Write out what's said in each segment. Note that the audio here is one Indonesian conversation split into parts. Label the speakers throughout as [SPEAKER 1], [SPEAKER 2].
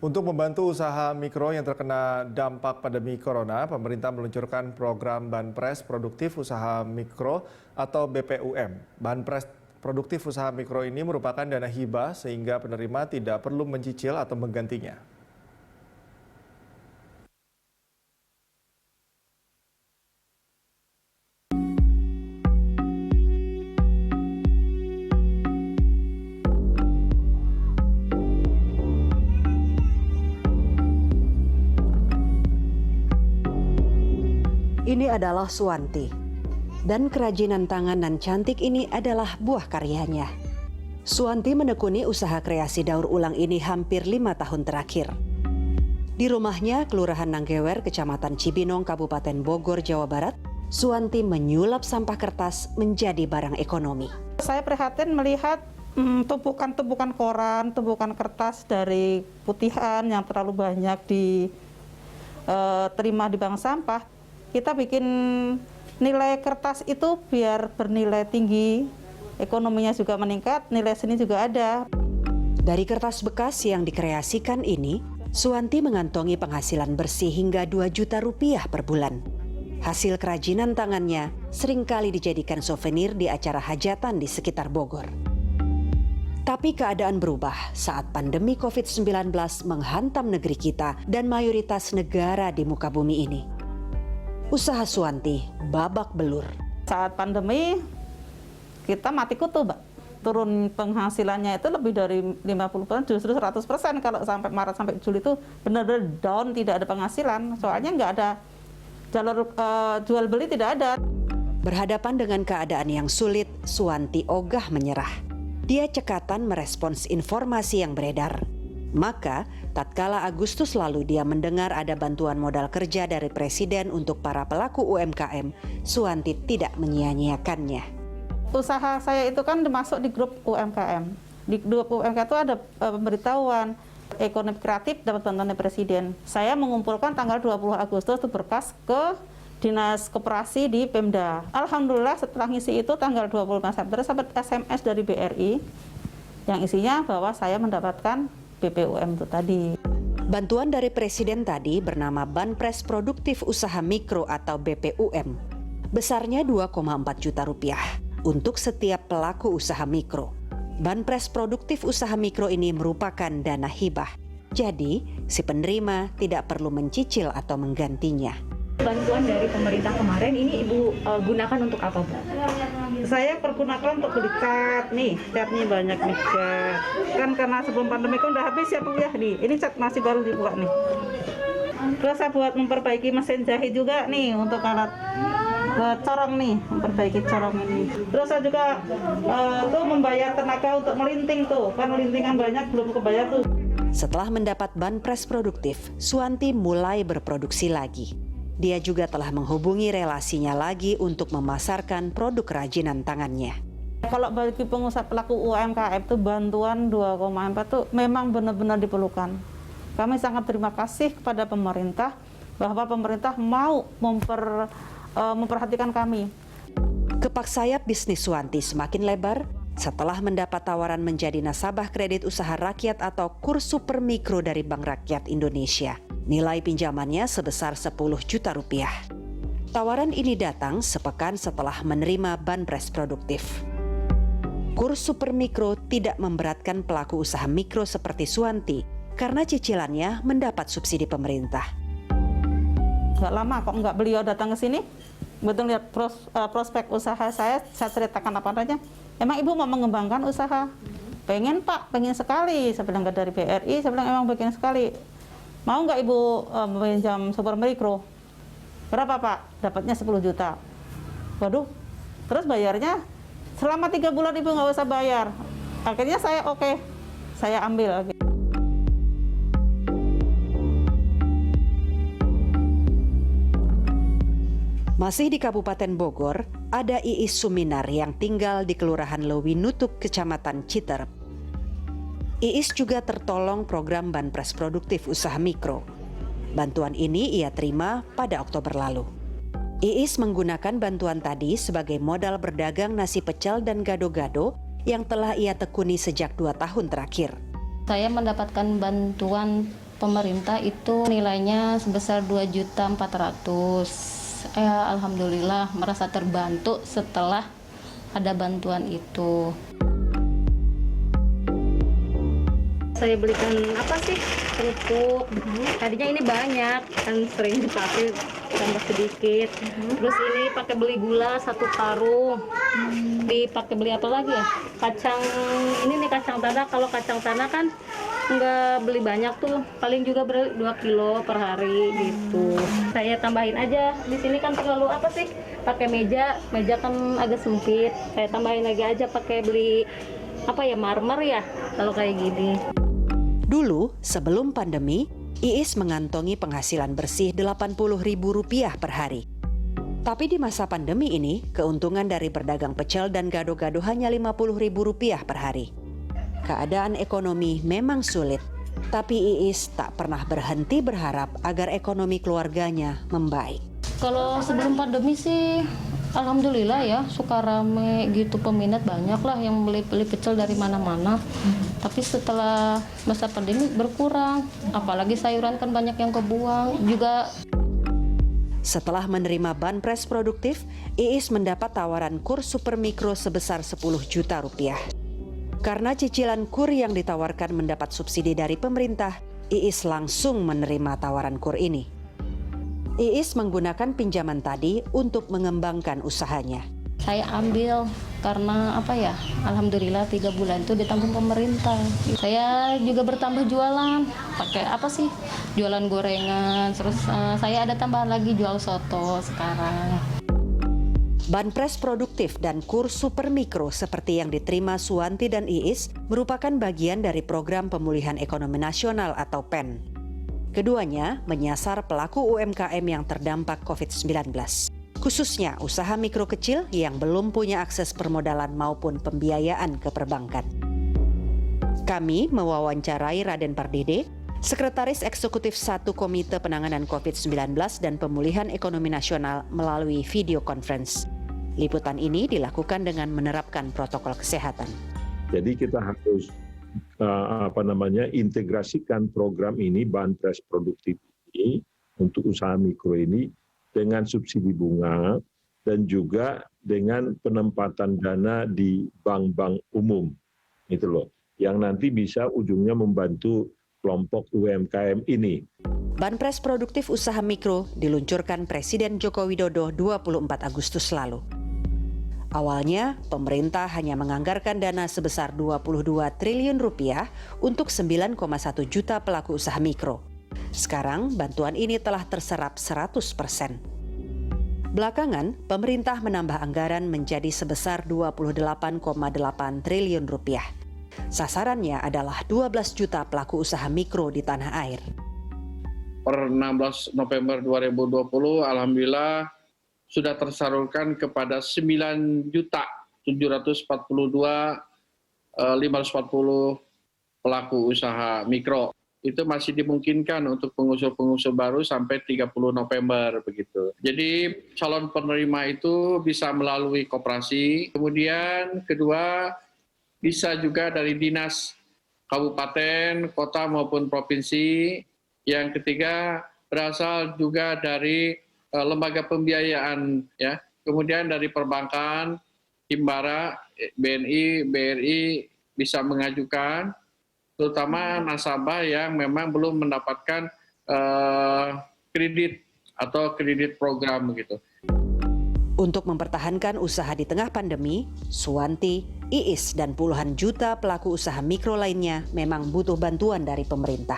[SPEAKER 1] Untuk membantu usaha mikro yang terkena dampak pandemi corona, pemerintah meluncurkan program Banpres Produktif Usaha Mikro atau BPUM. Banpres Produktif Usaha Mikro ini merupakan dana hibah sehingga penerima tidak perlu mencicil atau menggantinya.
[SPEAKER 2] Ini adalah Suwanti, dan kerajinan tangan cantik ini adalah buah karyanya. Suwanti menekuni usaha kreasi daur ulang ini hampir 5 tahun terakhir. Di rumahnya, Kelurahan Nanggewer, Kecamatan Cibinong, Kabupaten Bogor, Jawa Barat, Suwanti menyulap sampah kertas menjadi barang ekonomi.
[SPEAKER 3] Saya prihatin melihat tumpukan-tumpukan koran, tumpukan kertas dari putihan yang terlalu banyak diterima di bank sampah. Kita bikin nilai kertas itu biar bernilai tinggi, ekonominya juga meningkat, nilai seni juga ada.
[SPEAKER 2] Dari kertas bekas yang dikreasikan ini, Suwanti mengantongi penghasilan bersih hingga 2 juta rupiah per bulan. Hasil kerajinan tangannya seringkali dijadikan souvenir di acara hajatan di sekitar Bogor. Tapi keadaan berubah saat pandemi COVID-19 menghantam negeri kita dan mayoritas negara di muka bumi ini. Usaha Suwanti babak belur.
[SPEAKER 3] Saat pandemi, kita mati kutu, Mbak. Turun penghasilannya itu lebih dari 50%, justru 100% kalau sampai Maret sampai Juli itu benar-benar down, tidak ada penghasilan. Soalnya nggak ada jalur jual beli, tidak ada.
[SPEAKER 2] Berhadapan dengan keadaan yang sulit, Suwanti ogah menyerah. Dia cekatan merespons informasi yang beredar. Maka, tatkala Agustus lalu dia mendengar ada bantuan modal kerja dari Presiden untuk para pelaku UMKM, Suwanti tidak menyia-nyiakannya.
[SPEAKER 3] Usaha saya itu kan masuk di grup UMKM. Di grup UMKM itu ada pemberitahuan ekonomi kreatif dapat bantuan dari Presiden. Saya mengumpulkan tanggal 20 Agustus itu berkas ke Dinas Koperasi di Pemda. Alhamdulillah setelah ngisi itu tanggal 25 September sampai SMS dari BRI yang isinya bahwa saya mendapatkan BPUM itu tadi.
[SPEAKER 2] Bantuan dari Presiden tadi bernama Banpres Produktif Usaha Mikro atau BPUM. Besarnya 2,4 juta rupiah untuk setiap pelaku usaha mikro. Banpres Produktif Usaha Mikro ini merupakan dana hibah. Jadi, si penerima tidak perlu mencicil atau menggantinya.
[SPEAKER 4] Bantuan dari pemerintah kemarin ini Ibu gunakan untuk apa, Bu?
[SPEAKER 3] Saya pergunakan untuk beli cat nih, catnya banyak nih cat. Kan karena sebelum pandemi kan udah habis ya Bu ya nih. Ini cat masih baru dibuka nih. Terus saya buat memperbaiki mesin jahit juga nih untuk alat corong nih, memperbaiki corong ini. Terus saya juga tuh membayar tenaga untuk melinting tuh, kan melintingan banyak belum kebayar tuh.
[SPEAKER 2] Setelah mendapat Banpres Produktif, Suwanti mulai berproduksi lagi. Dia juga telah menghubungi relasinya lagi untuk memasarkan produk kerajinan tangannya.
[SPEAKER 3] Kalau bagi pengusaha pelaku UMKM itu bantuan 2,4 itu memang benar-benar diperlukan. Kami sangat terima kasih kepada pemerintah bahwa pemerintah mau memperhatikan kami.
[SPEAKER 2] Kepak sayap bisnis Suwanti semakin lebar setelah mendapat tawaran menjadi nasabah kredit usaha rakyat atau KUR Super Mikro dari Bank Rakyat Indonesia. Nilai pinjamannya sebesar 10 juta rupiah. Tawaran ini datang sepekan setelah menerima Banpres Produktif. KUR Super Mikro tidak memberatkan pelaku usaha mikro seperti Suwanti karena cicilannya mendapat subsidi pemerintah.
[SPEAKER 3] Nggak lama kok nggak beliau datang ke sini, betul lihat prospek usaha saya ceritakan apa adanya. Emang Ibu mau mengembangkan usaha? Pengen Pak, pengen sekali. Saya bilang dari BRI, saya bilang emang pengen sekali. Mau nggak Ibu meminjam Super Mikro? Berapa Pak? Dapatnya 10 juta. Waduh, terus bayarnya selama 3 bulan Ibu nggak usah bayar. Akhirnya saya oke, saya ambil.
[SPEAKER 2] Masih di Kabupaten Bogor, ada Iis Suminar yang tinggal di Kelurahan Lewinutuk, Kecamatan Citerep. Iis juga tertolong program Banpres Produktif Usaha Mikro. Bantuan ini ia terima pada Oktober lalu. Iis menggunakan bantuan tadi sebagai modal berdagang nasi pecel dan gado-gado yang telah ia tekuni sejak 2 tahun terakhir.
[SPEAKER 5] Saya mendapatkan bantuan pemerintah itu nilainya sebesar 2.400.000. Alhamdulillah merasa terbantu setelah ada bantuan itu.
[SPEAKER 6] Saya belikan apa sih, kerupuk. Tadinya ini banyak, kan sering dipakai, tambah sedikit. Terus ini pakai beli gula 1 karung. Dipakai beli apa lagi ya? Kacang, ini nih kacang tanah. Kalau kacang tanah kan nggak beli banyak tuh, paling juga beli 2 kilo per hari gitu. Saya tambahin aja, di sini kan terlalu apa sih, pakai meja kan agak sempit. Saya tambahin lagi aja pakai beli apa ya, marmer ya, kalau kayak gini.
[SPEAKER 2] Dulu, sebelum pandemi, Iis mengantongi penghasilan bersih Rp80.000 per hari. Tapi di masa pandemi ini, keuntungan dari berdagang pecel dan gado-gado hanya Rp50.000 per hari. Keadaan ekonomi memang sulit, tapi Iis tak pernah berhenti berharap agar ekonomi keluarganya membaik.
[SPEAKER 5] Kalau sebelum pandemi sih, alhamdulillah ya, suka rame gitu, peminat banyak lah yang beli pecel dari mana-mana. Tapi setelah masa pandemi berkurang, apalagi sayuran kan banyak yang kebuang juga.
[SPEAKER 2] Setelah menerima banpres produktif, Iis mendapat tawaran kur super mikro sebesar Rp10 juta. Karena cicilan kur yang ditawarkan mendapat subsidi dari pemerintah, Iis langsung menerima tawaran kur ini. Iis menggunakan pinjaman tadi untuk mengembangkan usahanya.
[SPEAKER 5] Saya ambil karena apa ya, alhamdulillah 3 bulan itu ditanggung pemerintah. Saya juga bertambah jualan, pakai apa sih, jualan gorengan, terus saya ada tambahan lagi jual soto sekarang.
[SPEAKER 2] Banpres produktif dan kur super mikro seperti yang diterima Suwanti dan Iis merupakan bagian dari program pemulihan ekonomi nasional atau PEN. Keduanya menyasar pelaku UMKM yang terdampak COVID-19. Khususnya usaha mikro kecil yang belum punya akses permodalan maupun pembiayaan ke perbankan. Kami mewawancarai Raden Pardede, Sekretaris Eksekutif 1 Komite Penanganan COVID-19 dan Pemulihan Ekonomi Nasional melalui video conference. Liputan ini dilakukan dengan menerapkan protokol kesehatan.
[SPEAKER 7] Jadi kita harus integrasikan program ini, banpres produktif ini untuk usaha mikro ini dengan subsidi bunga dan juga dengan penempatan dana di bank-bank umum, itu loh, yang nanti bisa ujungnya membantu kelompok UMKM ini.
[SPEAKER 2] Banpres produktif usaha mikro diluncurkan Presiden Joko Widodo 24 Agustus lalu. Awalnya, pemerintah hanya menganggarkan dana sebesar Rp22 triliun untuk 9,1 juta pelaku usaha mikro. Sekarang, bantuan ini telah terserap 100%. Belakangan, pemerintah menambah anggaran menjadi sebesar Rp28,8 triliun. Sasarannya adalah 12 juta pelaku usaha mikro di tanah air.
[SPEAKER 8] Per 16 November 2020, alhamdulillah sudah tersalurkan kepada 9.742.540 pelaku usaha mikro. Itu masih dimungkinkan untuk pengusul-pengusul baru sampai 30 November begitu. Jadi calon penerima itu bisa melalui koperasi. Kemudian kedua, bisa juga dari dinas kabupaten, kota maupun provinsi. Yang ketiga, berasal juga dari lembaga pembiayaan, ya. Kemudian dari perbankan, Himbara, BNI, BRI bisa mengajukan, terutama nasabah yang memang belum mendapatkan kredit atau kredit program begitu.
[SPEAKER 2] Untuk mempertahankan usaha di tengah pandemi, Suwanti, Iis, dan puluhan juta pelaku usaha mikro lainnya memang butuh bantuan dari pemerintah.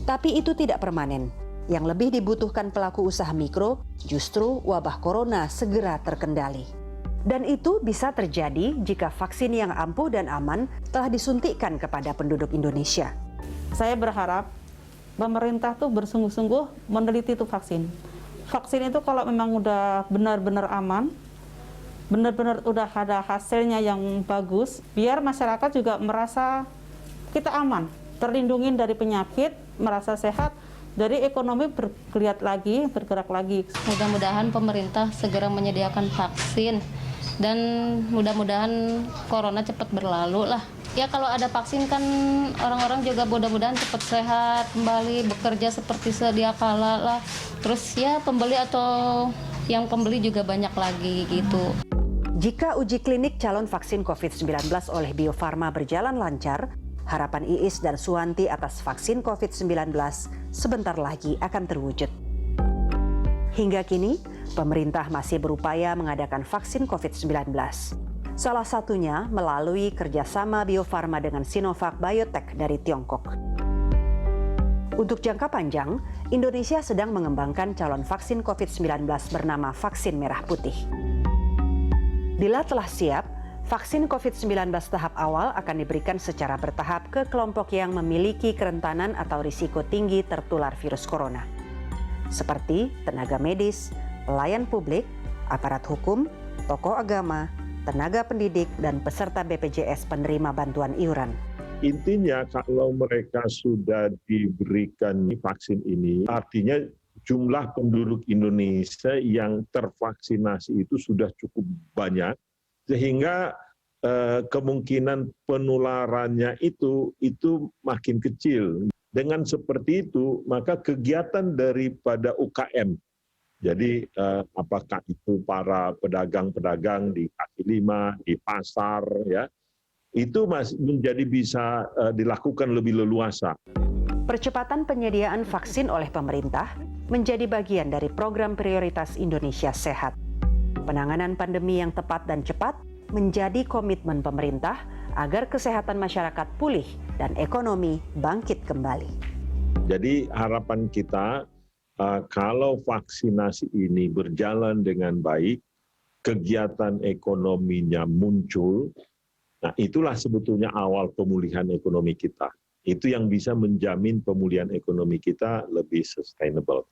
[SPEAKER 2] Tapi itu tidak permanen. Yang lebih dibutuhkan pelaku usaha mikro justru wabah corona segera terkendali. Dan itu bisa terjadi jika vaksin yang ampuh dan aman telah disuntikkan kepada penduduk Indonesia.
[SPEAKER 3] Saya berharap pemerintah tuh bersungguh-sungguh meneliti itu vaksin. Vaksin itu kalau memang udah benar-benar aman, benar-benar udah ada hasilnya yang bagus, biar masyarakat juga merasa kita aman, terlindungi dari penyakit, merasa sehat, dari ekonomi bergeliat lagi, bergerak lagi.
[SPEAKER 5] Mudah-mudahan pemerintah segera menyediakan vaksin dan mudah-mudahan corona cepat berlalu lah. Ya kalau ada vaksin kan orang-orang juga mudah-mudahan cepat sehat, kembali bekerja seperti sedia kala lah. Terus ya pembeli atau yang pembeli juga banyak lagi gitu.
[SPEAKER 2] Jika uji klinik calon vaksin COVID-19 oleh Bio Farma berjalan lancar, harapan Iis dan Suwanti atas vaksin COVID-19 sebentar lagi akan terwujud. Hingga kini, pemerintah masih berupaya mengadakan vaksin COVID-19. Salah satunya melalui kerjasama Bio Farma dengan Sinovac Biotech dari Tiongkok. Untuk jangka panjang, Indonesia sedang mengembangkan calon vaksin COVID-19 bernama vaksin merah putih. Bila telah siap, vaksin COVID-19 tahap awal akan diberikan secara bertahap ke kelompok yang memiliki kerentanan atau risiko tinggi tertular virus corona, seperti tenaga medis, pelayan publik, aparat hukum, tokoh agama, tenaga pendidik, dan peserta BPJS penerima bantuan iuran.
[SPEAKER 7] Intinya kalau mereka sudah diberikan vaksin ini, artinya jumlah penduduk Indonesia yang tervaksinasi itu sudah cukup banyak, sehingga kemungkinan penularannya itu makin kecil. Dengan seperti itu, maka kegiatan daripada UKM, jadi apakah itu para pedagang-pedagang di kaki lima, di pasar, ya, itu masih menjadi bisa dilakukan lebih leluasa.
[SPEAKER 2] Percepatan penyediaan vaksin oleh pemerintah menjadi bagian dari program prioritas Indonesia Sehat. Penanganan pandemi yang tepat dan cepat menjadi komitmen pemerintah agar kesehatan masyarakat pulih dan ekonomi bangkit kembali.
[SPEAKER 7] Jadi harapan kita kalau vaksinasi ini berjalan dengan baik, kegiatan ekonominya muncul, nah itulah sebetulnya awal pemulihan ekonomi kita. Itu yang bisa menjamin pemulihan ekonomi kita lebih sustainable.